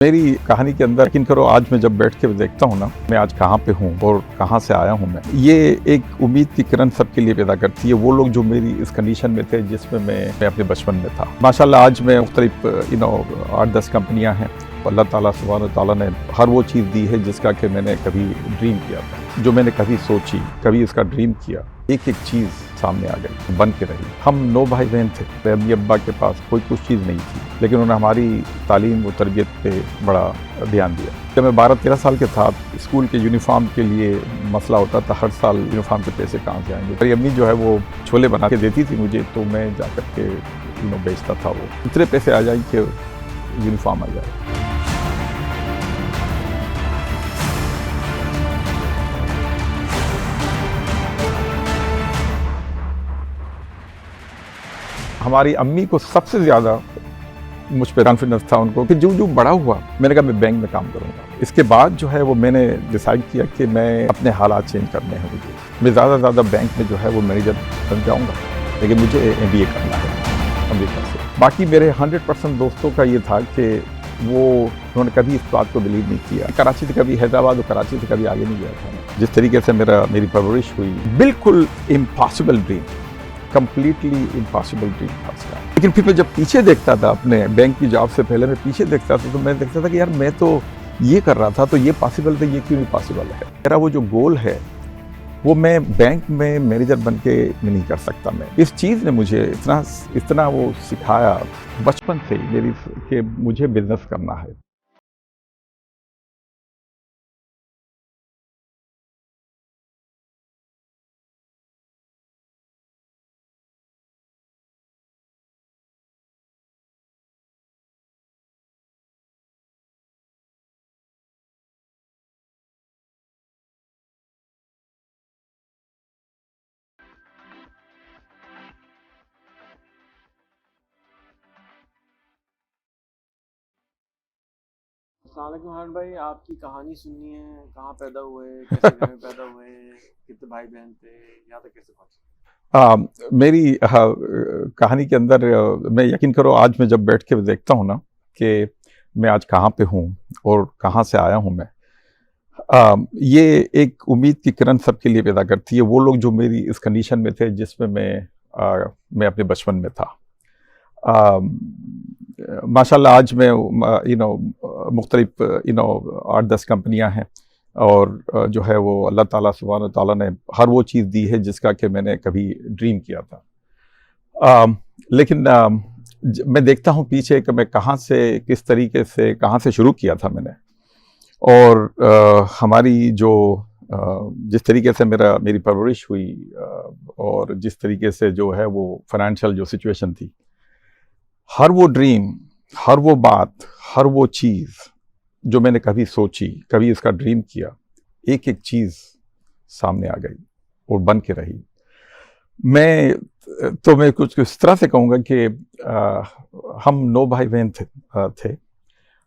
मेरी कहानी के अंदर यकीन करो, आज मैं जब बैठ के देखता हूँ ना, मैं आज कहाँ पे हूँ और कहाँ से आया हूँ मैं, ये एक उम्मीद की किरण सबके लिए पैदा करती है। वो लोग जो मेरी इस कंडीशन में थे जिसमें मैं अपने बचपन में था। माशाल्लाह आज मैं मुख्तलिफ 8-10 कंपनियाँ हैं। अल्लाह ताला सुब्हान व तआला ने हर वो चीज़ दी है जिसका कि मैंने कभी ड्रीम किया था, जो मैंने कभी सोची, कभी इसका ड्रीम किया। एक एक चीज़ सामने आ गई, बन के रही। हम 9 भाई बहन थे। मेरे अम्मी अब्बा के पास कोई कुछ चीज़ नहीं थी, लेकिन उन्होंने हमारी तालीम व तरबियत पे बड़ा ध्यान दिया। जब मैं 12-13 साल के था, स्कूल के यूनिफॉर्म के लिए मसला होता था, हर साल यूनिफॉर्म के पैसे कहाँ से आएंगे। मेरी अम्मी जो है वो छोले बना के देती थी मुझे, तो मैं जा कर के बेचता था। वो इतने पैसे आ जाए कि यूनिफॉर्म आ जाए। हमारी अम्मी को सबसे ज़्यादा मुझ पर कॉन्फिडेंस था उनको कि जो बड़ा हुआ, मैंने कहा मैं बैंक में काम करूँगा। इसके बाद जो है वो मैंने डिसाइड किया कि मैं अपने हालात चेंज करने हैं। मैं ज़्यादा से ज़्यादा बैंक में जो है वो मैनेजर बन जाऊँगा, लेकिन मुझे MBA करना है अमेरिका से। बाकी मेरे 100% दोस्तों का ये था कि उन्होंने कभी इस बात को बिलीव नहीं किया। कराची से कभी हैदराबाद और कराची से कभी आगे नहीं गया था। जिस तरीके से मेरी परवरिश हुई, बिल्कुल impossible dream, completely impossible dream था उसका। लेकिन फिर मैं जब पीछे देखता था, अपने बैंक की जॉब से पहले मैं पीछे देखता था, तो मैं देखता था कि यार मैं तो ये कर रहा था, तो ये पॉसिबल था, ये क्यों नहीं पॉसिबल है। मेरा वो जो गोल है वो मैं बैंक में मैनेजर बन के नहीं कर सकता। मैं इस चीज़ ने मुझे इतना वो सिखाया बचपन से ही कि मुझे बिजनेस करना है। अस्सलाम वालेकुम हारून भाई, आपकी कहानी सुननी है। कहाँ पैदा हुए, कैसे घर में पैदा हुए, कितने भाई बहन थे, यहाँ तक कैसे पहुँचे? मेरी कहानी के अंदर मैं यकीन करो, आज मैं जब बैठ के देखता हूँ ना कि मैं आज कहाँ पे हूँ और कहाँ से आया हूँ मैं, ये एक उम्मीद की किरण सबके लिए पैदा करती है। वो लोग जो मेरी इस कंडीशन में थे जिसमें मैं अपने बचपन में था। माशाल्लाह आज मैं मुख्तलिफ 8-10 कंपनियां हैं, और जो है वो अल्लाह ताला सुब्हान व तआला ने हर वो चीज़ दी है जिसका कि मैंने कभी ड्रीम किया था। लेकिन मैं देखता हूँ पीछे कि मैं कहाँ से, किस तरीके से, कहाँ से शुरू किया था मैंने, और हमारी जो जिस तरीके से मेरी परवरिश हुई, और जिस तरीके से जो है वो फाइनेंशियल जो सिचुएशन थी, हर वो ड्रीम, हर वो बात, हर वो चीज़ जो मैंने कभी सोची, कभी इसका ड्रीम किया, एक एक चीज़ सामने आ गई और बन के रही। मैं कुछ इस तरह से कहूँगा कि हम 9 भाई बहन थे।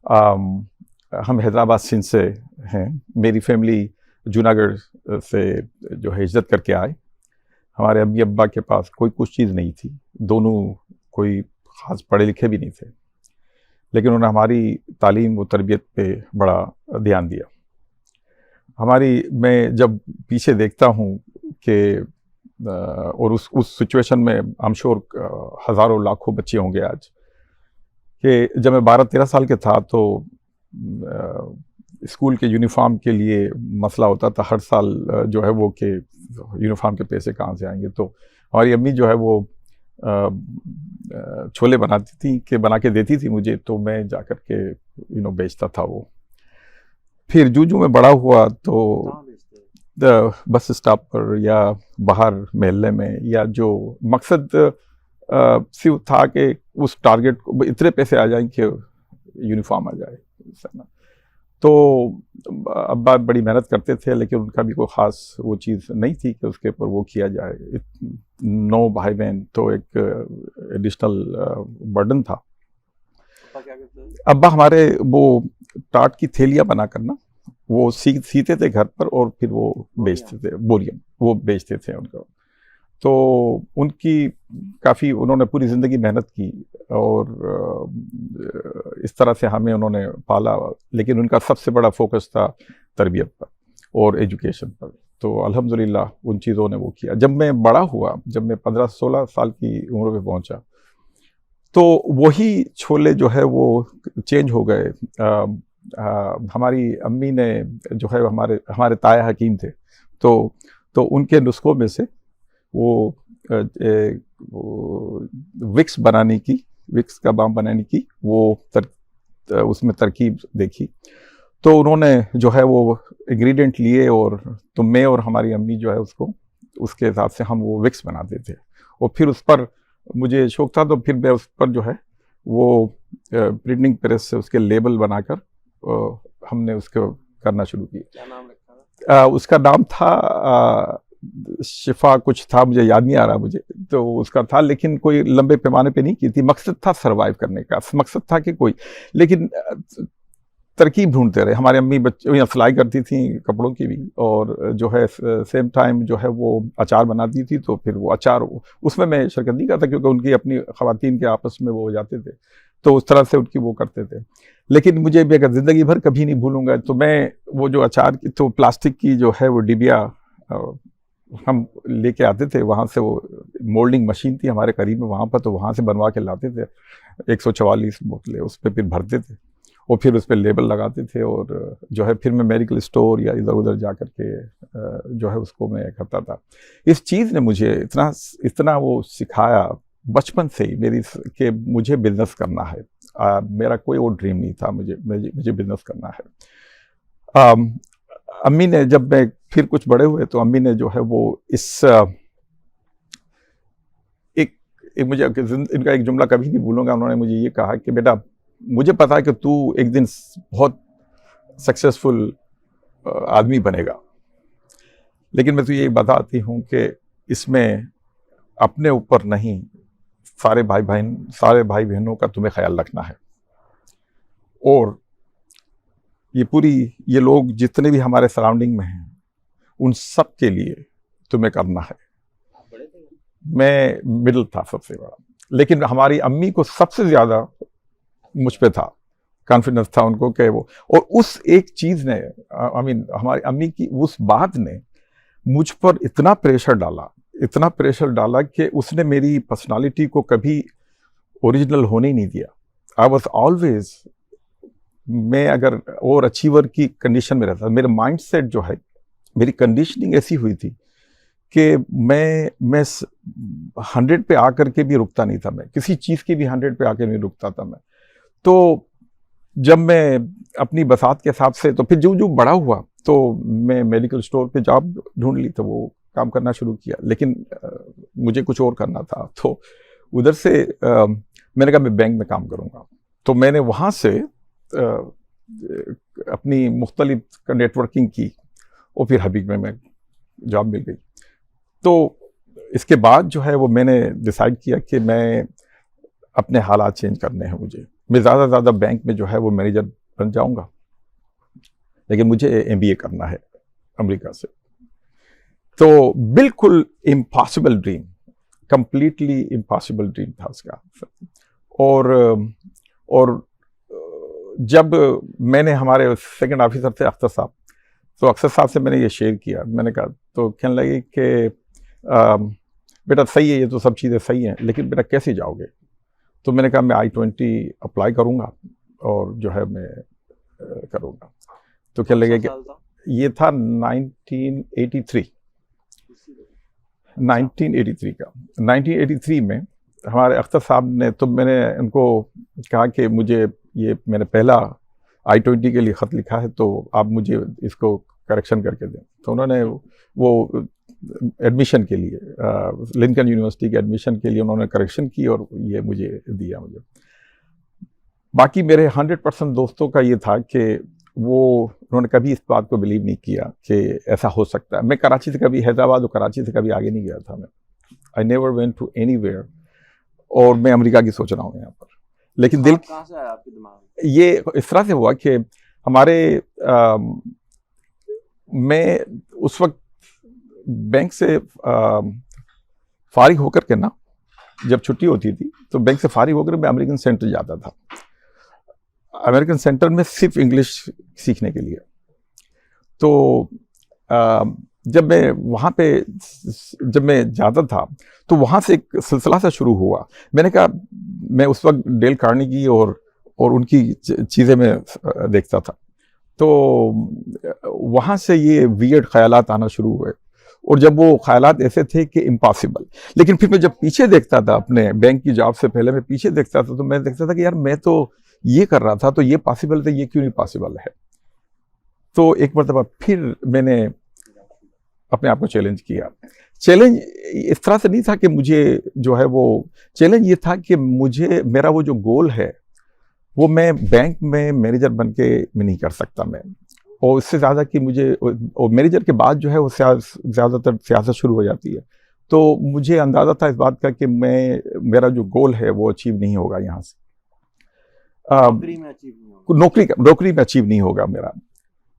हम हैदराबाद सिंध से हैं। मेरी फैमिली जूनागढ़ से जो है हिजरत करके आए। हमारे अम्मी अब्बा के पास कोई कुछ चीज़ नहीं थी। दोनों कोई ख़ास पढ़े लिखे भी नहीं थे, लेकिन उन्होंने हमारी तालीम व तरबियत पे बड़ा ध्यान दिया। मैं जब पीछे देखता हूँ कि और उस सिचुएशन में आई एम श्योर हज़ारों लाखों बच्चे होंगे आज, कि जब मैं 12-13 साल के था, तो स्कूल के यूनिफॉर्म के लिए मसला होता था, हर साल जो है वो कि यूनिफॉर्म के पैसे कहाँ से आएंगे। तो हमारी अम्मी जो है वो छोले बना के देती थी मुझे, तो मैं जा कर के बेचता था वो। फिर जूं मैं बड़ा हुआ, तो कहाँ बेचते हैं? बस स्टॉप पर या बाहर मोहल्ले में, या जो मकसद सिर्फ था कि उस टारगेट को इतने पैसे आ जाएं कि यूनिफॉर्म आ जाए। तो अब्बा बड़ी मेहनत करते थे, लेकिन उनका भी कोई ख़ास वो चीज़ नहीं थी कि उसके ऊपर वो किया जाए। 9 भाई बहन, तो एक एडिशनल बर्डन था। पापा क्या करते हैं? अब्बा हमारे वो टाट की थैलियाँ बना करना, वो सीते थे घर पर, और फिर वो बेचते थे, बोरियम वो बेचते थे उनको। तो उनकी काफ़ी उन्होंने पूरी ज़िंदगी मेहनत की और इस तरह से हमें उन्होंने पाला, लेकिन उनका सबसे बड़ा फोकस था तरबियत पर और एजुकेशन पर। तो अल्हम्दुलिल्लाह उन चीज़ों ने वो किया। जब मैं बड़ा हुआ, जब मैं 15-16 साल की उम्र में पहुंचा, तो वही छोले जो है वो चेंज हो गए। हमारी अम्मी ने जो है हमारे हमारे ताया हकीम थे, तो उनके नुस्खों में से वो विक्स बनाने की, विक्स का बाम बनाने की वो उसमें तरकीब देखी। तो उन्होंने जो है वो इंग्रेडिएंट लिए और तो मैं और हमारी अम्मी जो है उसके हिसाब से हम वो विक्स बनाते थे। और फिर उस पर मुझे शौक था, तो फिर मैं उस पर जो है वो प्रिंटिंग प्रेस से उसके लेबल बनाकर हमने उसको करना शुरू किया। क्या नाम रखा था? उसका नाम था शिफा कुछ था, मुझे याद नहीं आ रहा मुझे, तो उसका था, लेकिन कोई लंबे पैमाने पे नहीं की थी। मकसद था सरवाइव करने का, मकसद था कि कोई, लेकिन तरकीब ढूंढते रहे। हमारी अम्मी बच्चे सिलाई करती थी कपड़ों की भी, और जो है सेम टाइम जो है वो अचार बनाती थी। तो फिर वो अचार उसमें मैं शिरकत नहीं करता, क्योंकि उनकी अपनी ख़वातीन के आपस में वो हो जाते थे, तो उस तरह से उनकी वो करते थे। लेकिन मुझे भी अगर ज़िंदगी भर कभी नहीं भूलूंगा, तो मैं वो जो अचार की तो प्लास्टिक की जो है वो डिबिया हम लेके आते थे वहाँ से। वो मोल्डिंग मशीन थी हमारे करीब में वहाँ पर, तो वहाँ से बनवा के लाते थे 144 बोतलें, उस पर फिर भरते थे और फिर उस पर लेबल लगाते थे। और जो है फिर मैं मेडिकल स्टोर या इधर उधर जा कर के जो है उसको मैं करता था। इस चीज़ ने मुझे इतना वो सिखाया बचपन से ही मेरी कि मुझे बिजनेस करना है। मेरा कोई और ड्रीम नहीं था, मुझे बिजनेस करना है। अम्मी ने, जब मैं फिर कुछ बड़े हुए, तो अम्मी ने जो है वो एक मुझे इनका एक जुमला कभी नहीं भूलूंगा। उन्होंने मुझे ये कहा कि बेटा, मुझे पता है कि तू एक दिन बहुत सक्सेसफुल आदमी बनेगा, लेकिन मैं तुझे ये बताती हूँ कि इसमें अपने ऊपर नहीं, सारे भाई बहनों का तुम्हें ख्याल रखना है। और ये लोग जितने भी हमारे सराउंडिंग में हैं, उन सब के लिए तुम्हें करना है। मैं मिडिल था, सबसे बड़ा, लेकिन हमारी अम्मी को सबसे ज़्यादा मुझ पे था, कॉन्फिडेंस था उनको कि वो, और उस एक चीज़ ने, हमारी अम्मी की उस बात ने मुझ पर इतना प्रेशर डाला कि उसने मेरी पर्सनालिटी को कभी ओरिजिनल होने ही नहीं दिया। आई वॉज ऑलवेज, मैं अगर और अचीवर की कंडीशन में रहता, मेरा माइंड सेट जो है, मेरी कंडीशनिंग ऐसी हुई थी कि मैं 100 पे आकर के भी रुकता नहीं था। मैं किसी चीज़ की भी 100 पे आकर नहीं रुकता था मैं। तो जब मैं अपनी बसात के हिसाब से, तो फिर जो बड़ा हुआ, तो मैं मेडिकल स्टोर पे जॉब ढूंढ ली, तो वो काम करना शुरू किया। लेकिन मुझे कुछ और करना था, तो उधर से मैंने कहा मैं बैंक में काम करूँगा। तो मैंने वहाँ से अपनी मुख्तलिफ नेटवर्किंग की और फिर हबीब में मैं जॉब मिल गई। तो इसके बाद जो है वो मैंने डिसाइड किया कि मैं अपने हालात चेंज करने हैं मुझे। मैं ज़्यादा से ज़्यादा बैंक में जो है वो मैनेजर बन जाऊंगा, लेकिन मुझे MBA करना है अमेरिका से। तो बिल्कुल impossible dream, completely impossible dream था उसका। और जब मैंने हमारे सेकंड ऑफिसर थे अख्तर साहब, तो अख्तर साहब से मैंने ये शेयर किया, मैंने कहा, तो कहने लगे कि बेटा सही है, ये तो सब चीज़ें सही हैं, लेकिन बेटा कैसे जाओगे? तो मैंने कहा मैं I-20 अप्लाई करूँगा और जो है मैं करूँगा। तो कहने लगे कि ये था 1983 का। 1983 में हमारे अख्तर साहब ने, तो मैंने उनको कहा कि मुझे ये, मैंने पहला I-20 के लिए ख़त लिखा है, तो आप मुझे इसको करेक्शन करके दें। तो उन्होंने वो एडमिशन के लिए, लिंकन यूनिवर्सिटी के एडमिशन के लिए उन्होंने करेक्शन की और ये मुझे दिया। बाकी मेरे 100% दोस्तों का ये था कि उन्होंने कभी इस बात को बिलीव नहीं किया कि ऐसा हो सकता है। मैं कराची से कभी, हैदराबाद और कराची से कभी आगे नहीं गया था मैं। I never went to anywhere, और मैं अमेरिका की सोच रहा हूँ यहाँ पर। लेकिन दिल कहाँ से आया आपके दिमाग में? ये इस तरह से हुआ कि हमारे मैं उस वक्त बैंक से फारिग होकर के ना, जब छुट्टी होती थी तो बैंक से फारिग होकर मैं अमेरिकन सेंटर जाता था। अमेरिकन सेंटर में सिर्फ इंग्लिश सीखने के लिए। तो जब मैं वहाँ पे जब मैं जाता था तो वहाँ से एक सिलसिला सा शुरू हुआ। मैंने कहा, मैं उस वक्त डेल कार्नेगी और उनकी चीज़ें मैं देखता था। तो वहाँ से ये वियर्ड ख्यालात आना शुरू हुए, और जब वो ख्यालात ऐसे थे कि इम्पॉसिबल। लेकिन फिर मैं जब पीछे देखता था, अपने बैंक की जॉब से पहले मैं पीछे देखता था, तो मैं देखता था कि यार मैं तो ये कर रहा था, तो ये पॉसिबल था, ये क्यों नहीं पॉसिबल है। तो एक मरतबा फिर मैंने अपने आप को चैलेंज किया। चैलेंज इस तरह से नहीं था कि मुझे जो है वो, चैलेंज ये था कि मुझे, मेरा वो जो गोल है वो मैं बैंक में मैनेजर बन के मैं नहीं कर सकता मैं, और उससे ज़्यादा कि मुझे, और मैनेजर के बाद जो है वो ज़्यादातर सियासत शुरू हो जाती है। तो मुझे अंदाज़ा था इस बात का कि मेरा जो गोल है वो अचीव नहीं होगा यहाँ से, नौकरी में अचीव नहीं होगा, नौकरी में अचीव नहीं होगा मेरा।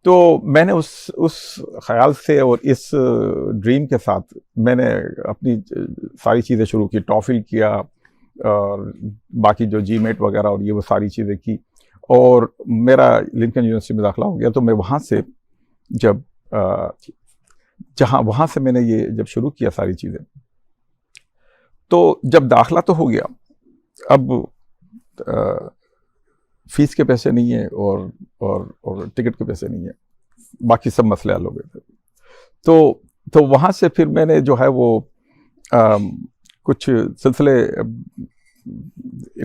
तो मैंने उस ख्याल से और इस ड्रीम के साथ मैंने अपनी सारी चीज़ें शुरू की। टॉफिल किया और बाकी जो जीमेट वगैरह और ये वो सारी चीज़ें की, और मेरा लिंकन यूनिवर्सिटी में दाखिला हो गया। तो मैं वहाँ से जब वहाँ से मैंने ये जब शुरू किया सारी चीज़ें, तो जब दाखिला तो हो गया, अब फीस के पैसे नहीं है और टिकट के पैसे नहीं है, बाकी सब मसले हल हो गए थे। तो वहाँ से फिर मैंने जो है वो कुछ सिलसिले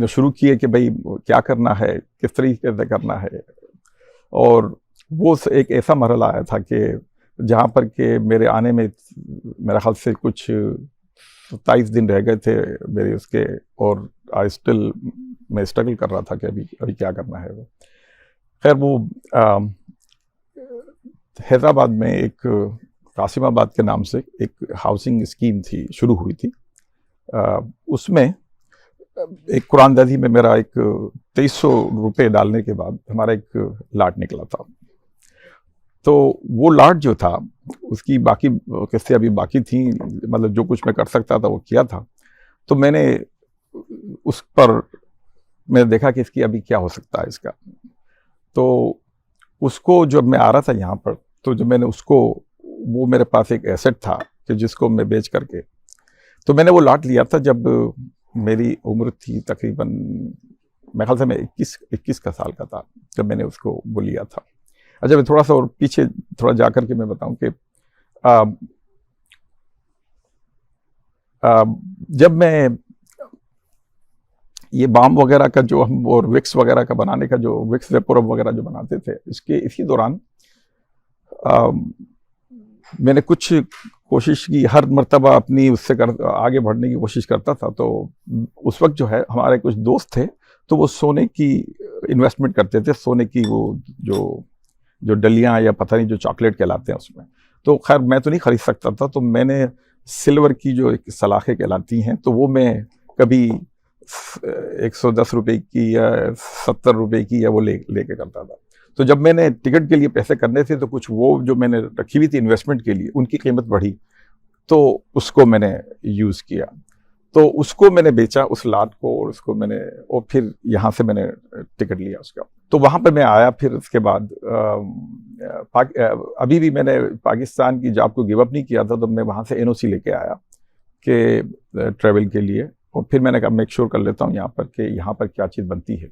शुरू किए कि भाई क्या करना है, किस तरीके से करना है। और वो एक ऐसा मरहला आया था कि जहाँ पर के मेरे आने में मेरा ख्याल से कुछ 27 दिन रह गए थे मेरे उसके, और मैं स्ट्रगल कर रहा था कि अभी क्या करना है। वो खैर वो हैदराबाद में एक कासिमाबाद के नाम से एक हाउसिंग स्कीम थी, शुरू हुई थी। उसमें एक कुरानदाजी में मेरा एक 2300 रुपये डालने के बाद हमारा एक लाट निकला था। तो वो लाट जो था उसकी बाकी किस्तें अभी बाकी थी, मतलब जो कुछ मैं कर सकता था वो किया था। तो मैंने उस पर मैंने देखा कि इसकी अभी क्या हो सकता है इसका। तो उसको जब मैं आ रहा था यहाँ पर, तो जब मैंने उसको, वो मेरे पास एक एसेट था कि जिसको मैं बेच करके, तो मैंने वो लाट लिया था जब मेरी उम्र थी तकरीबन, मेरे ख्याल से मैं 21 का साल का था जब मैंने उसको वो लिया था। अच्छा, मैं थोड़ा सा और पीछे थोड़ा जा कर के मैं बताऊं कि जब मैं ये बाम वगैरह का जो हम, और विक्स वगैरह का बनाने का, जो विक्स वेपोरब वगैरह जो बनाते थे, इसी दौरान मैंने कुछ कोशिश की, हर मर्तबा अपनी उससे आगे बढ़ने की कोशिश करता था। तो उस वक्त जो है हमारे कुछ दोस्त थे, तो वो सोने की इन्वेस्टमेंट करते थे, सोने की वो जो डलियाँ या पता नहीं जो चॉकलेट कहलाते हैं उसमें। तो खैर मैं तो नहीं खरीद सकता था, तो मैंने सिल्वर की जो एक सलाखें कहलाती हैं, तो वो मैं कभी 110 रुपये की या 70 रुपये की या वो लेके करता था। तो जब मैंने टिकट के लिए पैसे करने थे, तो कुछ वो जो मैंने रखी हुई थी इन्वेस्टमेंट के लिए, उनकी कीमत बढ़ी, तो उसको मैंने यूज़ किया। तो उसको मैंने बेचा, उस लाट को, और उसको मैंने, और फिर यहाँ से मैंने टिकट लिया उसका। तो वहाँ पर मैं आया। फिर उसके बाद अभी भी मैंने पाकिस्तान की जॉब को गिव अप नहीं किया था, तो मैं वहाँ से NOC लेके आया कि ट्रैवल के लिए, और फिर मैंने कहा मेक श्योर कर लेता हूँ यहाँ पर कि यहाँ पर क्या चीज़ बनती है।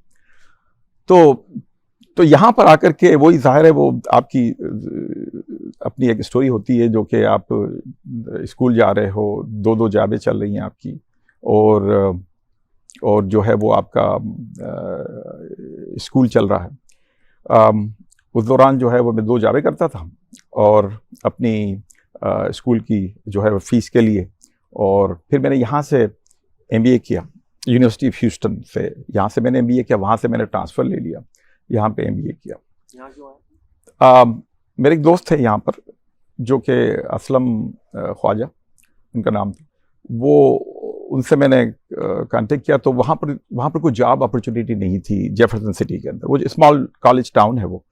तो यहाँ पर आकर के वही ज़ाहिर है, वो आपकी अपनी एक स्टोरी होती है, जो कि आप स्कूल जा रहे हो, 2 जॉबें चल रही हैं आपकी, और जो है वो आपका स्कूल चल रहा है। उस दौरान जो है वो मैं 2 जॉबें करता था, और अपनी स्कूल की जो है फीस के लिए, और फिर मैंने यहाँ से MBA किया यूनिवर्सिटी ऑफ ह्यूस्टन से। यहाँ से मैंने MBA किया, वहाँ से मैंने ट्रांसफ़र ले लिया, यहाँ पे MBA किया। यहाँ क्यों आए? मेरे एक दोस्त थे यहाँ पर, जो कि असलम ख्वाजा उनका नाम था। वो उनसे मैंने कांटेक्ट किया, तो वहाँ पर कोई जॉब अपॉर्चुनिटी नहीं थी जेफरसन सिटी के अंदर। वो जो स्मॉल कॉलेज टाउन है, वो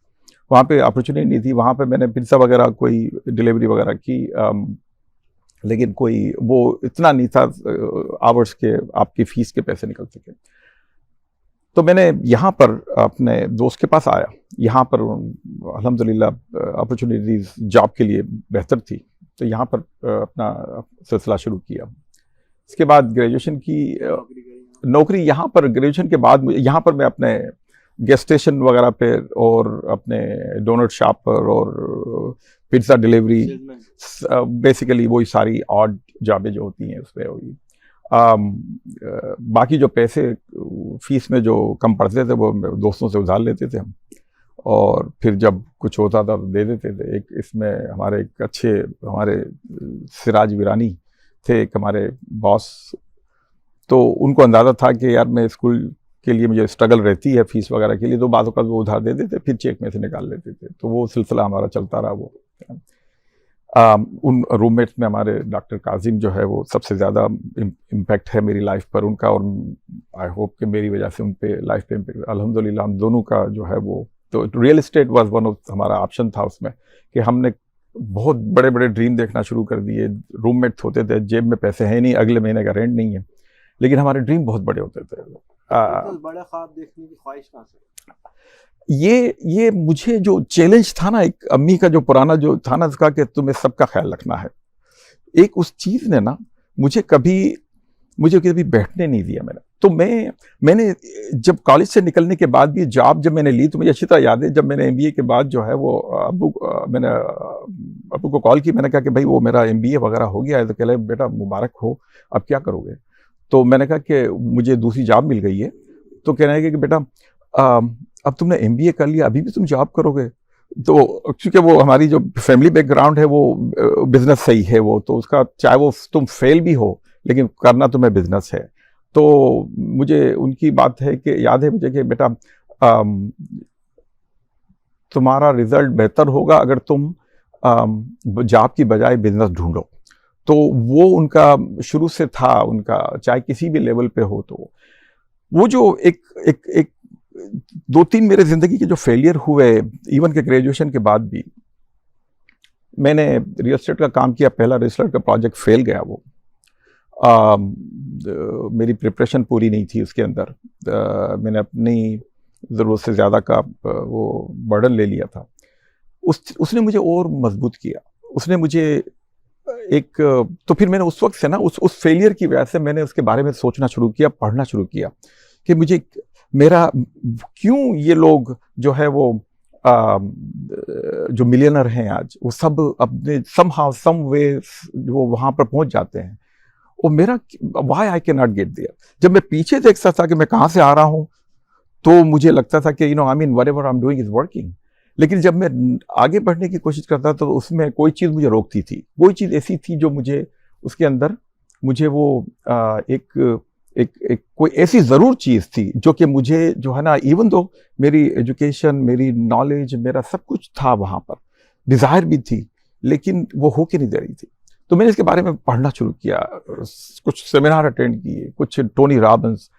वहाँ पे अपॉर्चुनिटी नहीं थी। वहाँ पे मैंने पिज्ज़ा वगैरह कोई डिलीवरी वगैरह की, लेकिन कोई वो इतना नहीं था आवर्स के आपकी फीस के पैसे निकल सके। तो मैंने यहाँ पर अपने दोस्त के पास आया, यहाँ पर अल्हम्दुलिल्लाह अपॉर्चुनिटीज़ जॉब के लिए बेहतर थी, तो यहाँ पर अपना सिलसिला शुरू किया। इसके बाद ग्रेजुएशन की नौकरी यहाँ पर, ग्रेजुएशन के बाद यहाँ पर मैं अपने गैस स्टेशन वगैरह पे और अपने डोनट शॉप पर और पिज्ज़ा डिलीवरी, बेसिकली वही सारी ऑड जॉबें जो होती हैं उस पर हुई। बाकी जो पैसे फीस में जो कम पड़ते थे वो दोस्तों से उधार लेते थे हम, और फिर जब कुछ होता था तो दे देते थे। एक इसमें हमारे एक अच्छे हमारे सिराज वीरानी थे, एक हमारे बॉस, तो उनको अंदाज़ा था कि यार मैं स्कूल के लिए मुझे स्ट्रगल रहती है फीस वगैरह के लिए, तो बाद वो उधार दे देते, फिर चेक में से निकाल लेते थे। तो वो सिलसिला हमारा चलता रहा। वो उन रूममेट्स में हमारे डॉक्टर काजिम जो है वो सबसे ज़्यादा इम्पैक्ट है मेरी लाइफ पर उनका, और आई होप कि मेरी वजह से उन पे लाइफ पे इम्पैक्ट अल्हम्दुलिल्लाह हम दोनों का जो है वो। तो real estate was one of हमारा ऑप्शन था उसमें, कि हमने बहुत बड़े बड़े ड्रीम देखना शुरू कर दिए। रूममेट्स होते थे, जेब में पैसे हैं नहीं, अगले महीने का रेंट नहीं है, लेकिन हमारे ड्रीम बहुत बड़े होते थे। बड़ा ख्वाब देखने की ख्वाहिश कहाँ से? ये मुझे जो चैलेंज था ना, एक अम्मी का जो पुराना जो था ना, उसका कि तुम्हें सबका ख्याल रखना है, एक उस चीज़ ने ना मुझे कभी बैठने नहीं दिया। तो मैंने जब कॉलेज से निकलने के बाद भी जॉब जब मैंने ली, तो मुझे अच्छी तरह याद है, जब मैंने MBA के बाद जो है वो मैंने अब्बू को कॉल की, मैंने कहा कि भाई वो मेरा MBA वगैरह हो गया है। तो कह रहे बेटा मुबारक हो, अब क्या करोगे? तो मैंने कहा कि मुझे दूसरी जॉब मिल गई है। तो कह रहे हैं कि बेटा अब तुमने MBA कर लिया, अभी भी तुम जॉब करोगे? तो क्योंकि वो हमारी जो फैमिली बैकग्राउंड है वो बिजनेस सही है, वो तो उसका चाहे वो तुम फेल भी हो लेकिन करना तुम्हें बिजनेस है। तो मुझे उनकी बात है कि याद है मुझे कि बेटा तुम्हारा रिजल्ट बेहतर होगा अगर तुम जॉब की बजाय बिजनेस ढूंढो। तो वो उनका शुरू से था, उनका चाहे किसी भी लेवल पे हो। तो वो जो एक 2-3 मेरे ज़िंदगी के जो फेलियर हुए, इवन के ग्रेजुएशन के बाद भी, मैंने रियल एस्टेट का काम किया, पहला रियल एस्टेट का प्रोजेक्ट फेल गया। वो मेरी प्रिपरेशन पूरी नहीं थी उसके अंदर, मैंने अपनी ज़रूरत से ज़्यादा का वो बर्डन ले लिया था। उसने मुझे और मजबूत किया, उसने मुझे तो फिर मैंने उस वक्त से ना उस फेलियर की वजह से मैंने उसके बारे में सोचना शुरू किया, पढ़ना शुरू किया कि मुझे मेरा क्यों ये लोग जो है वो जो मिलियनर हैं आज, वो सब अपने समहाउ सम वे वो वहाँ पर पहुँच जाते हैं, और मेरा why I can not get there. जब मैं पीछे देखता था कि मैं कहाँ से आ रहा हूँ, तो मुझे लगता था कि I mean whatever I am doing is working. लेकिन जब मैं आगे बढ़ने की कोशिश करता तो उसमें कोई चीज़ मुझे रोकती थी, कोई चीज़ ऐसी थी जो मुझे उसके अंदर मुझे वो एक कोई ऐसी ज़रूर चीज़ थी जो कि मुझे जो है ना, इवन दो मेरी एजुकेशन, मेरी नॉलेज, मेरा सब कुछ था वहाँ पर, डिज़ायर भी थी, लेकिन वो हो के नहीं दे रही थी। तो मैंने इसके बारे में पढ़ना शुरू किया, कुछ सेमिनार अटेंड किए, कुछ टोनी रॉबिन्स,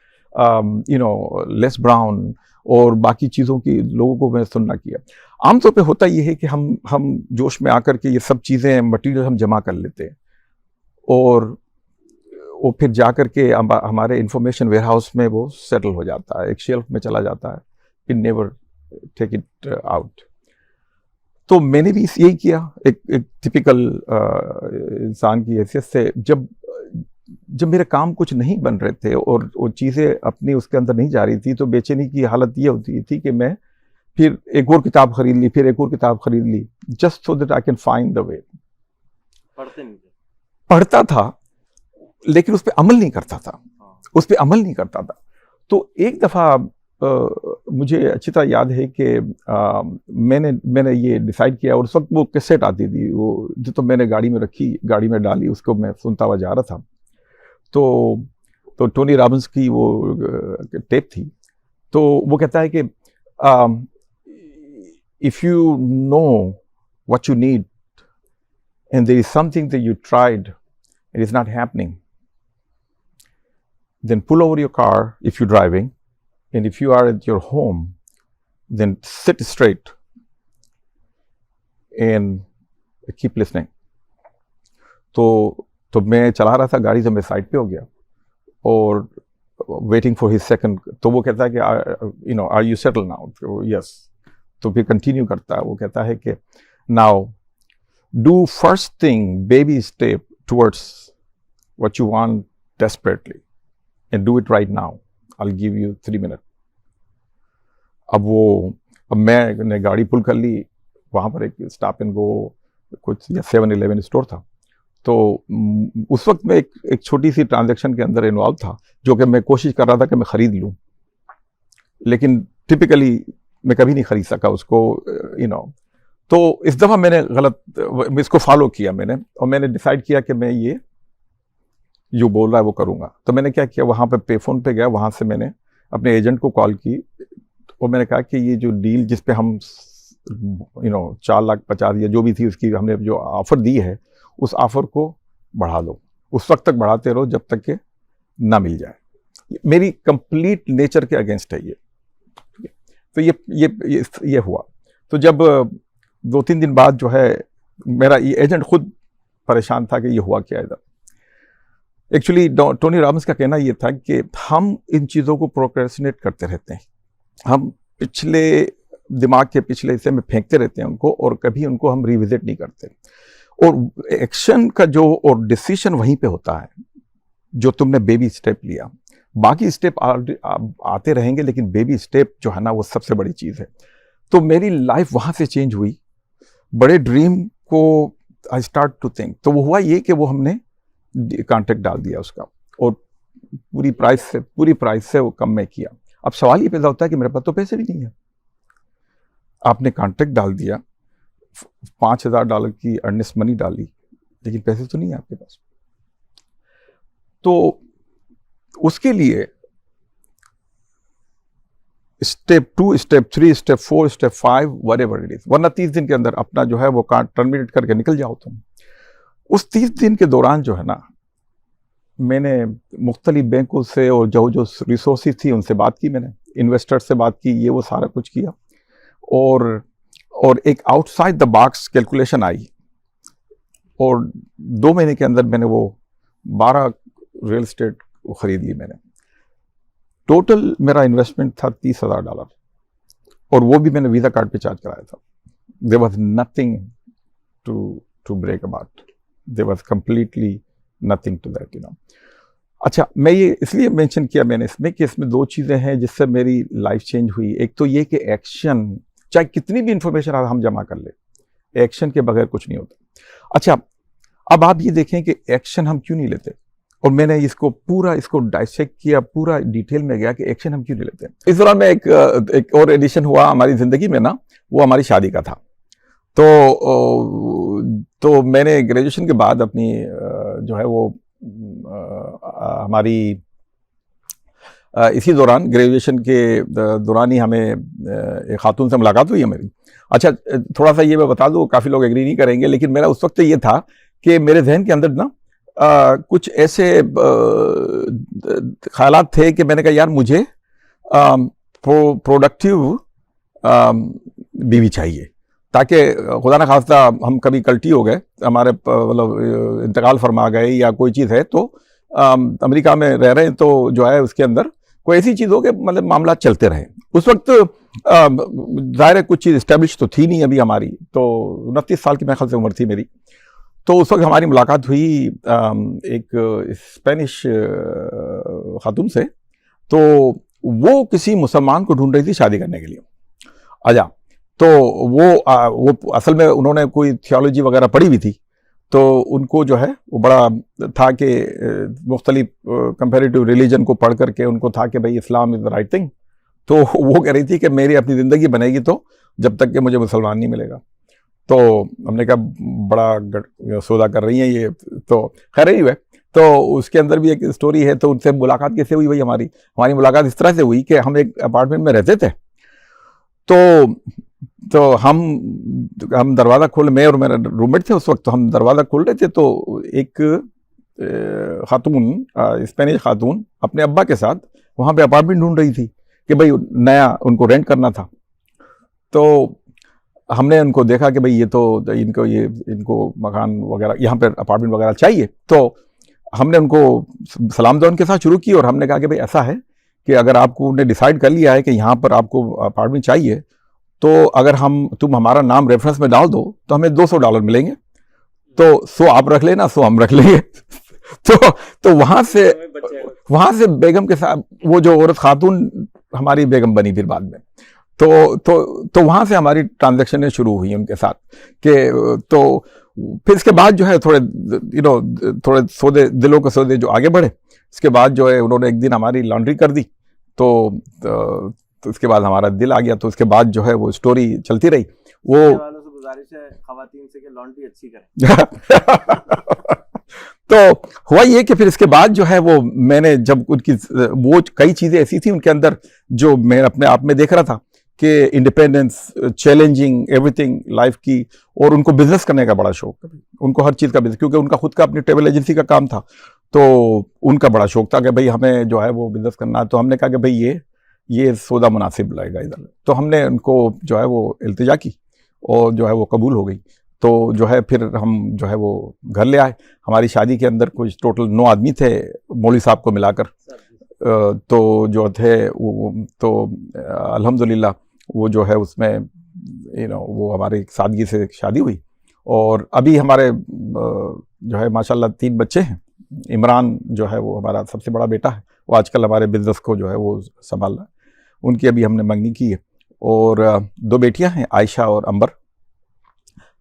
लेस ब्राउन और बाकी चीज़ों की लोगों को मैंने सुनना किया। आमतौर पे होता ये है कि हम जोश में आकर के ये सब चीज़ें मटेरियल हम जमा कर लेते हैं, और वो फिर जा कर के हमारे इंफॉर्मेशन वेयरहाउस में वो सेटल हो जाता है, एक शेल्फ में चला जाता है, it never take it out. तो मैंने भी यही किया, एक टिपिकल इंसान की हैसियत से। जब मेरे काम कुछ नहीं बन रहे थे और वो चीज़ें अपनी उसके अंदर नहीं जा रही थी, तो बेचैनी की हालत ये होती थी कि मैं फिर एक और किताब खरीद ली, फिर एक और किताब खरीद ली, just so that I can find the way. पढ़ता था लेकिन उस पर अमल नहीं करता था। तो एक दफ़ा मुझे अच्छी तरह याद है कि मैंने ये डिसाइड किया, और उस वक्त वो कैसेट आती थी, वो जो तो मैंने गाड़ी में रखी, गाड़ी में डाली, उसको मैं सुनता हुआ जा रहा था। तो टोनी रॉबिन्स की वो टेप थी, तो वो कहता है कि if you know what you need and there is something that you tried it is not happening, then pull over your car if you're driving, and if you are at your home, then sit straight and keep listening. तो तो मैं चला रहा था गाड़ी, जब मैं side पे हो गया और वेटिंग फॉर हिज सेकंड, तो वो कहता है कि are you settle now, yes. तो फिर कंटिन्यू करता है, वो कहता है कि now do first thing baby step towards what you want desperately and do it right now, I will give you 3 minute. अब मैंने गाड़ी पुल कर ली, वहाँ पर एक स्टॉप एंड गो कुछ या 7-Eleven स्टोर था। तो उस वक्त मैं एक छोटी सी ट्रांजैक्शन के अंदर इन्वॉल्व था, जो कि मैं कोशिश कर रहा था कि मैं ख़रीद लूँ, लेकिन टिपिकली मैं कभी नहीं ख़रीद सका उसको, तो इस दफ़ा मैंने इसको फॉलो किया मैंने, और मैंने डिसाइड किया कि मैं ये जो बोल रहा है वो करूँगा। तो मैंने क्या किया, वहाँ पे पे फोन पे गया, वहाँ से मैंने अपने एजेंट को कॉल की और मैंने कहा कि ये जो डील जिस पे हम 4,50,000 या जो भी थी उसकी हमने जो ऑफ़र दी है, उस ऑफ़र को बढ़ा लो, उस वक्त तक बढ़ाते रहो जब तक कि ना मिल जाए। मेरी कंप्लीट नेचर के अगेंस्ट है ये। तो ये हुआ। तो जब 2-3 दिन बाद जो है, मेरा ये एजेंट खुद परेशान था कि ये हुआ क्या इधर। एक्चुअली टोनी रॉबिन्स का कहना ये था कि हम इन चीज़ों को प्रोक्रेस्टिनेट करते रहते हैं, हम दिमाग के पिछले हिस्से में फेंकते रहते हैं उनको, और कभी उनको हम रिविजिट नहीं करते। और एक्शन का जो और डिसीजन वहीं पे होता है, जो तुमने बेबी स्टेप लिया। बाकी स्टेप आते रहेंगे, लेकिन बेबी स्टेप जो है ना, वो सबसे बड़ी चीज़ है। तो मेरी लाइफ वहाँ से चेंज हुई। बड़े ड्रीम को आई स्टार्ट टू थिंक, तो वो हुआ ये कि वो हमने कॉन्ट्रैक्ट डाल दिया उसका, और पूरी प्राइस से वो कम में किया। अब सवाल ये पैदा होता है कि मेरे पास तो पैसे भी नहीं है। आपने कॉन्ट्रैक्ट डाल दिया, $5,000 की अर्नेस्ट मनी डाली, लेकिन पैसे तो नहीं है आपके पास। तो उसके लिए step 2, step 3, step 4, step 5, whatever it is, वरना 30 दिन के अंदर अपना जो है वो कार्ड टर्मिनेट करके निकल जाओ तुम। उस 30 दिन के दौरान जो है ना, मैंने मुख्तलिफ बैंकों से और जो रिसोर्सेज थी उनसे बात की, मैंने इन्वेस्टर से बात की, ये वो सारा कुछ किया, और एक outside the box calculation I, और 2 महीने के अंदर मैंने वो 12 रियल एस्टेट खरीद ली मैंने। टोटल मेरा इन्वेस्टमेंट था $30,000, और वो भी मैंने वीज़ा कार्ड पे चार्ज कराया था। There was nothing to break about, there was completely nothing to that, अच्छा, मैं ये इसलिए मेंशन किया मैंने इसमें कि इसमें 2 चीज़ें हैं जिससे मेरी लाइफ चेंज हुई। एक तो ये कि एक्शन, चाहे कितनी भी इंफॉर्मेशन हम जमा कर ले, एक्शन के बगैर कुछ नहीं होता। अच्छा, अब आप ये देखें कि एक्शन हम क्यों नहीं लेते, और मैंने इसको डाइसेक्ट किया, पूरा डिटेल में गया कि एक्शन हम क्यों नहीं लेते। इस दौरान में एक और एडिशन हुआ हमारी ज़िंदगी में ना, वो हमारी शादी का था। तो मैंने ग्रेजुएशन के बाद अपनी जो है वो हमारी इसी दौरान, ग्रेजुएशन के दौरान ही हमें एक खातून से मुलाकात हुई है मेरी। अच्छा, थोड़ा सा ये मैं बता दूँ, काफ़ी लोग एग्री नहीं करेंगे, लेकिन मेरा उस वक्त ये था कि मेरे जहन के अंदर ना कुछ ऐसे ख्यालात थे कि मैंने कहा यार मुझे प्रोडक्टिव बीवी चाहिए, ताकि खुदा न खास्ता हम कभी कल्टी हो गए, हमारे मतलब इंतकाल फरमा गए या कोई चीज़ है, तो अमेरिका में रह रहे हैं, तो जो है उसके अंदर कोई ऐसी चीज़ हो कि मतलब मामला चलते रहे। उस वक्त ज़ाहिर है कुछ चीज़ इस्टेब्लिश तो थी नहीं अभी हमारी, तो 29 साल की मेरे ख्याल से उम्र थी मेरी। तो उस वक्त हमारी मुलाकात हुई एक स्पेनिश खातून से, तो वो किसी मुसलमान को ढूंढ रही थी शादी करने के लिए। अच्छा, तो वो असल में उन्होंने कोई थियोलॉजी वगैरह पढ़ी हुई थी, तो उनको जो है वो बड़ा था कि मुख्तलिफ कंपेरेटिव रिलीजन को पढ़ करके उनको था कि भाई इस्लाम इज़ द राइट थिंग। तो वो कह रही थी कि मेरी अपनी ज़िंदगी बनेगी तो जब तक कि मुझे मुसलमान नहीं मिलेगा। तो हमने कहा बड़ा सौदा कर रही हैं ये, तो खैर ही हुए। तो उसके अंदर भी एक स्टोरी है। तो उनसे मुलाकात कैसे हुई भाई, हमारी मुलाकात इस तरह से हुई कि हम एक अपार्टमेंट में रहते थे। तो हम दरवाज़ा खोल, मैं और मेरा रूममेट थे उस वक्त, तो हम दरवाज़ा खोल रहे थे, तो एक खातून, स्पेनिश खातून अपने अब्बा के साथ वहाँ पे अपार्टमेंट ढूंढ रही थी कि भाई नया उनको रेंट करना था। तो हमने उनको देखा कि भाई ये तो इनको मकान वगैरह यहाँ पर अपार्टमेंट वगैरह चाहिए। तो हमने उनको सलाम दुआ उनके साथ शुरू की और हमने कहा कि भाई ऐसा है कि अगर आपको ने डिसाइड कर लिया है कि यहाँ पर आपको अपार्टमेंट चाहिए, तो अगर तुम हमारा नाम रेफरेंस में डाल दो तो हमें $200 मिलेंगे, तो 100 आप रख लेना, 100 हम रख लेंगे। तो वहां से बेगम के साथ वो जो औरत खातून हमारी बेगम बनी फिर बाद में, तो वहां से हमारी ट्रांजैक्शनें शुरू हुई उनके साथ कि तो फिर इसके बाद जो है थोड़े सौदे, दिलों के सौदे जो आगे बढ़े। इसके बाद जो है उन्होंने एक दिन हमारी लॉन्ड्री कर दी, तो उसके बाद हमारा दिल आ गया, तो उसके बाद जो है वो स्टोरी चलती रही। वो वालों से गुजारिश है खवातीन से कि लॉन्ड्री अच्छी करें। तो हुआ ये कि फिर इसके बाद जो है वो मैंने जब उनकी वो कई चीजें ऐसी थी उनके अंदर जो मैं अपने आप में देख रहा था कि इंडिपेंडेंस, चैलेंजिंग एवरीथिंग लाइफ की, और उनको बिजनेस करने का बड़ा शौक, उनको हर चीज़ का बिजनेस, क्योंकि उनका खुद का अपनी ट्रेवल एजेंसी का काम था, तो उनका बड़ा शौक था कि भाई हमें जो है वो बिजनेस करना है। तो हमने कहा कि भाई ये सौदा मुनासिब लगेगा इधर, तो हमने उनको जो है वो इल्तिजा की और जो है वो कबूल हो गई। तो जो है फिर हम जो है वो घर ले आए। हमारी शादी के अंदर कुछ टोटल 9 आदमी थे मौलवी साहब को मिलाकर, तो जो थे वो तो अल्हम्दुलिल्लाह वो जो है उसमें वो हमारी सादगी से शादी हुई। और अभी हमारे जो है माशाल्लाह 3 बच्चे हैं। इमरान जो है वो हमारा सबसे बड़ा बेटा है, वो आजकल हमारे बिजनेस को जो है वो संभाल रहा है। उनकी अभी हमने मंगनी की है। और 2 बेटियां हैं, आयशा और अंबर।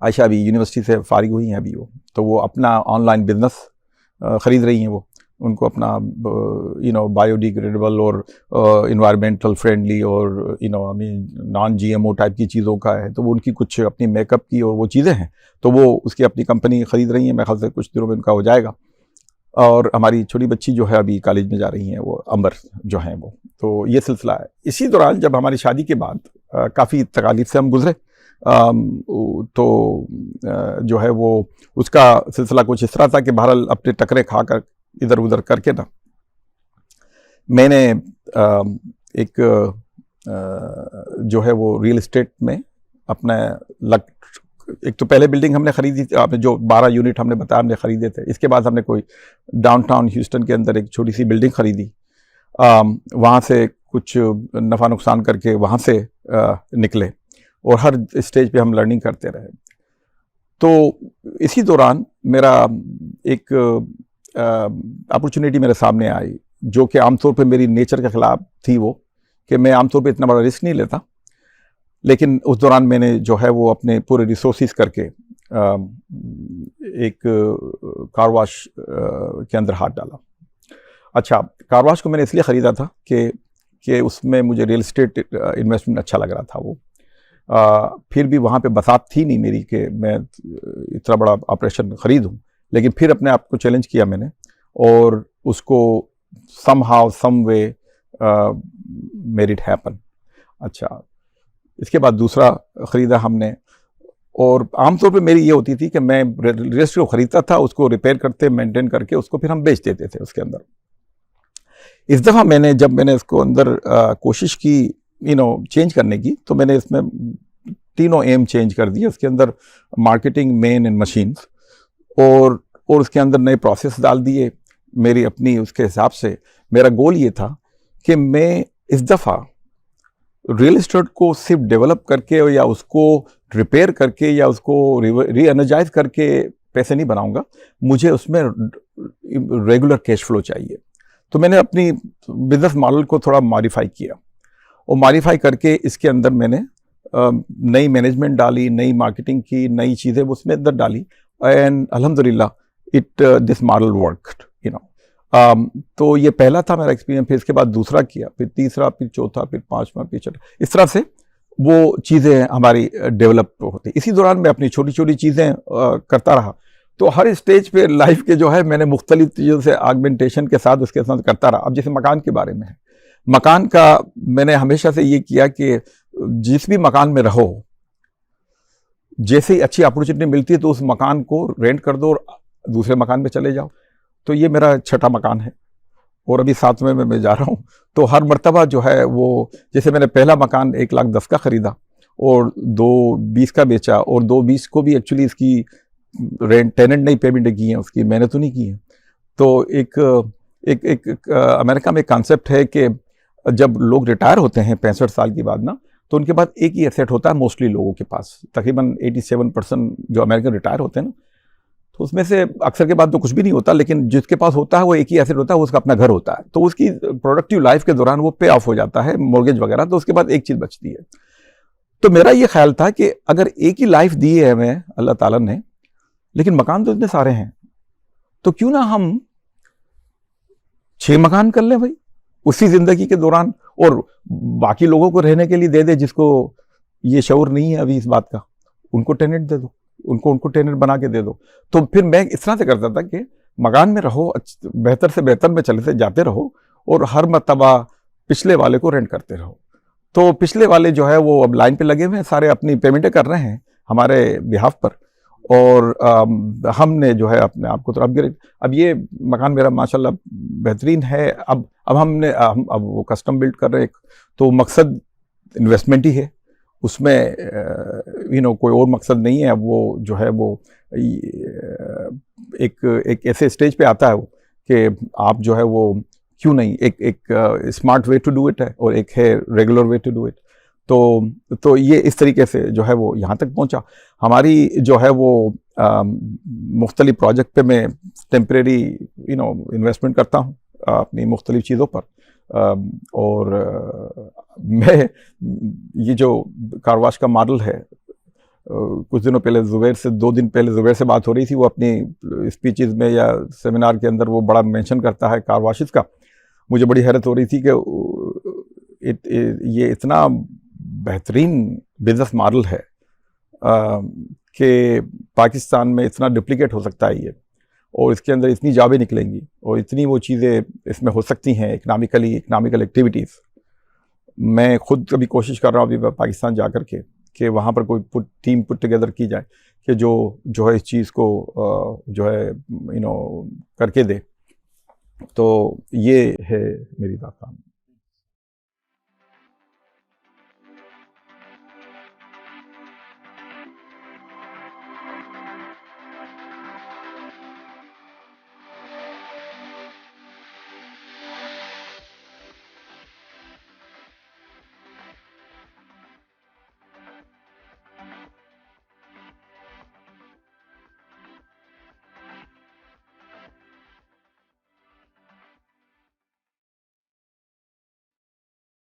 आयशा अभी यूनिवर्सिटी से फारिग हुई हैं अभी वो, तो वो अपना ऑनलाइन बिजनेस ख़रीद रही हैं। वो उनको अपना बायोडिग्रेडेबल और इन्वायरमेंटल फ्रेंडली और नॉन GMO टाइप की चीज़ों का है, तो वो उनकी कुछ अपनी मेकअप की और वो चीज़ें हैं, तो वो उसकी अपनी कंपनी ख़रीद रही हैं। मेरे ख्याल से कुछ दिनों में उनका हो जाएगा। और हमारी छोटी बच्ची जो है अभी कॉलेज में जा रही हैं, वो अंबर जो हैं वो। तो ये सिलसिला है। इसी दौरान जब हमारी शादी के बाद काफ़ी तकालीफ से हम गुजरे, तो जो है वो उसका सिलसिला कुछ इस तरह था कि बहरहाल अपने टकरे खा कर इधर उधर करके ना मैंने एक जो है वो रियल एस्टेट में अपना एक तो पहले बिल्डिंग हमने खरीदी थी, आपने जो 12 यूनिट हमने बताया हमने खरीदे थे। इसके बाद हमने कोई डाउनटाउन ह्यूस्टन के अंदर एक छोटी सी बिल्डिंग खरीदी, वहाँ से कुछ नफ़ा नुकसान करके वहाँ से निकले, और हर स्टेज पे हम लर्निंग करते रहे। तो इसी दौरान मेरा एक अपॉर्चुनिटी मेरे सामने आई, जो कि आमतौर पे मेरी नेचर के ख़िलाफ़ थी, वो कि मैं आमतौर पे इतना बड़ा रिस्क नहीं लेता। लेकिन उस दौरान मैंने जो है वो अपने पूरे रिसोर्सेज करके एक कार वॉश के अंदर हाथ डाला। अच्छा, कार वॉश को मैंने इसलिए ख़रीदा था कि उसमें मुझे रियल एस्टेट इन्वेस्टमेंट अच्छा लग रहा था। वो फिर भी वहाँ पे बसात थी नहीं मेरी कि मैं इतना बड़ा ऑपरेशन ख़रीदूँ, लेकिन फिर अपने आप को चैलेंज किया मैंने और उसको somehow some way made it happen. अच्छा, इसके बाद दूसरा ख़रीदा हमने, और आमतौर पे मेरी ये होती थी कि मैं रियल एस्टेट को ख़रीदता था, उसको रिपेयर करते मेंटेन करके उसको फिर हम बेच देते थे उसके अंदर। इस दफ़ा जब मैंने इसको अंदर कोशिश की चेंज करने की, तो मैंने इसमें तीनों एम चेंज कर दिए। उसके अंदर मार्केटिंग, मेन एंड मशीन्स, और उसके अंदर नए प्रोसेस डाल दिए मेरी अपनी। उसके हिसाब से मेरा गोल ये था कि मैं इस दफ़ा रियल एस्टेट को सिर्फ डेवलप करके या उसको रिपेयर करके या उसको री एनर्जाइज करके पैसे नहीं बनाऊंगा, मुझे उसमें रेगुलर कैश फ्लो चाहिए। तो मैंने अपनी बिजनेस मॉडल को थोड़ा मॉडिफाई किया, और मॉडिफाई करके इसके अंदर मैंने नई मैनेजमेंट डाली, नई मार्केटिंग की, नई चीज़ें उसमें अंदर डाली, एंड अल्हम्दुलिल्लाह दिस मॉडल वर्कड। तो ये पहला था मेरा एक्सपीरियंस। फिर इसके बाद दूसरा किया, फिर तीसरा, फिर चौथा, फिर पांचवा, फिर छठा, इस तरह से वो चीज़ें हमारी डेवलप होती। इसी दौरान मैं अपनी छोटी छोटी चीज़ें करता रहा। तो हर स्टेज पे लाइफ के जो है मैंने मुख्तलिफ चीज़ों से आगमेंटेशन के साथ उसके साथ करता रहा। अब जैसे मकान के बारे में है, मकान का मैंने हमेशा से ये किया कि जिस भी मकान में रहो, जैसे ही अच्छी अपॉर्चुनिटी मिलती है तो उस मकान को रेंट कर दो और दूसरे मकान में चले जाओ। तो ये मेरा छठा मकान है और अभी 7वें में मैं जा रहा हूँ। तो हर मर्तबा जो है वो, जैसे मैंने पहला मकान 1,10,000 का ख़रीदा और 2,20 का बेचा, और 2,20 को भी एक्चुअली इसकी रेंट टेनेंट नहीं पेमेंट की है, उसकी मैंने तो नहीं की है। तो एक एक एक, एक अमेरिका में एक कॉन्सेप्ट है कि जब लोग रिटायर होते हैं 65 साल के बाद ना, तो उनके बाद एक ही एसेट होता है मोस्टली लोगों के पास। तकरीबन 87% जो अमेरिकन रिटायर होते हैं ना, तो उसमें से अक्सर के बाद तो कुछ भी नहीं होता, लेकिन जिसके पास होता है वो एक ही एसेट होता है, वो उसका अपना घर होता है। तो उसकी प्रोडक्टिव लाइफ के दौरान वो पे ऑफ हो जाता है, मॉर्गेज वगैरह, तो उसके बाद एक चीज़ बचती है। तो मेरा ये ख्याल था कि अगर एक ही लाइफ दी है हमें अल्लाह ताला ने, लेकिन मकान तो इतने सारे हैं, तो क्यों ना हम 6 मकान कर लें भाई उसी जिंदगी के दौरान, और बाकी लोगों को रहने के लिए दे दे जिसको ये शऊर नहीं है अभी इस बात का, उनको टेनेंट दे दो, उनको टेनेंट बना के दे दो। तो फिर मैं इस तरह से करता था कि मकान में रहो, बेहतर से बेहतर में चलते जाते रहो, और हर मर्तबा पिछले वाले को रेंट करते रहो। तो पिछले वाले जो है वो अब लाइन पे लगे हुए हैं, सारे अपनी पेमेंटें कर रहे हैं हमारे बिहाफ पर, और हमने जो है अपने आप को तो अपग्रेड, अब ये मकान मेरा माशाल्लाह बेहतरीन है। अब अब वो कस्टम बिल्ड कर रहे हैं, तो मकसद इन्वेस्टमेंट ही है उसमें, कोई और मकसद नहीं है। अब वो जो है वो एक ऐसे स्टेज पे आता है वो कि आप जो है वो क्यों नहीं, एक smart way to do it है, और एक है regular way to do it. तो ये इस तरीके से जो है वो यहाँ तक पहुँचा। हमारी जो है वो मुख्तलिफ प्रोजेक्ट पे मैं टेम्परेरी इन्वेस्टमेंट करता हूँ अपनी मुख्तलिफ चीज़ों पर। और मैं ये जो कार वॉश का मॉडल है, कुछ दिनों पहले ज़ुबैर से 2 दिन पहले ज़ुबैर से बात हो रही थी, वो अपनी स्पीचेस में या सेमिनार के अंदर वो बड़ा मेंशन करता है कार वॉशेस का। मुझे बड़ी हैरत हो रही थी कि ये इतना बेहतरीन बिजनेस मॉडल है कि पाकिस्तान में इतना डुप्लीकेट हो सकता है ये, और इसके अंदर इतनी जाबें निकलेंगी और इतनी वो चीज़ें इसमें हो सकती हैं इकनॉमिकल एक्टिविटीज़। मैं खुद कभी कोशिश कर रहा हूँ अभी पाकिस्तान जा कर के कि वहाँ पर कोई टीम पुट टुगेदर की जाए कि जो है इस चीज़ को जो है करके दे। तो ये है मेरी बात।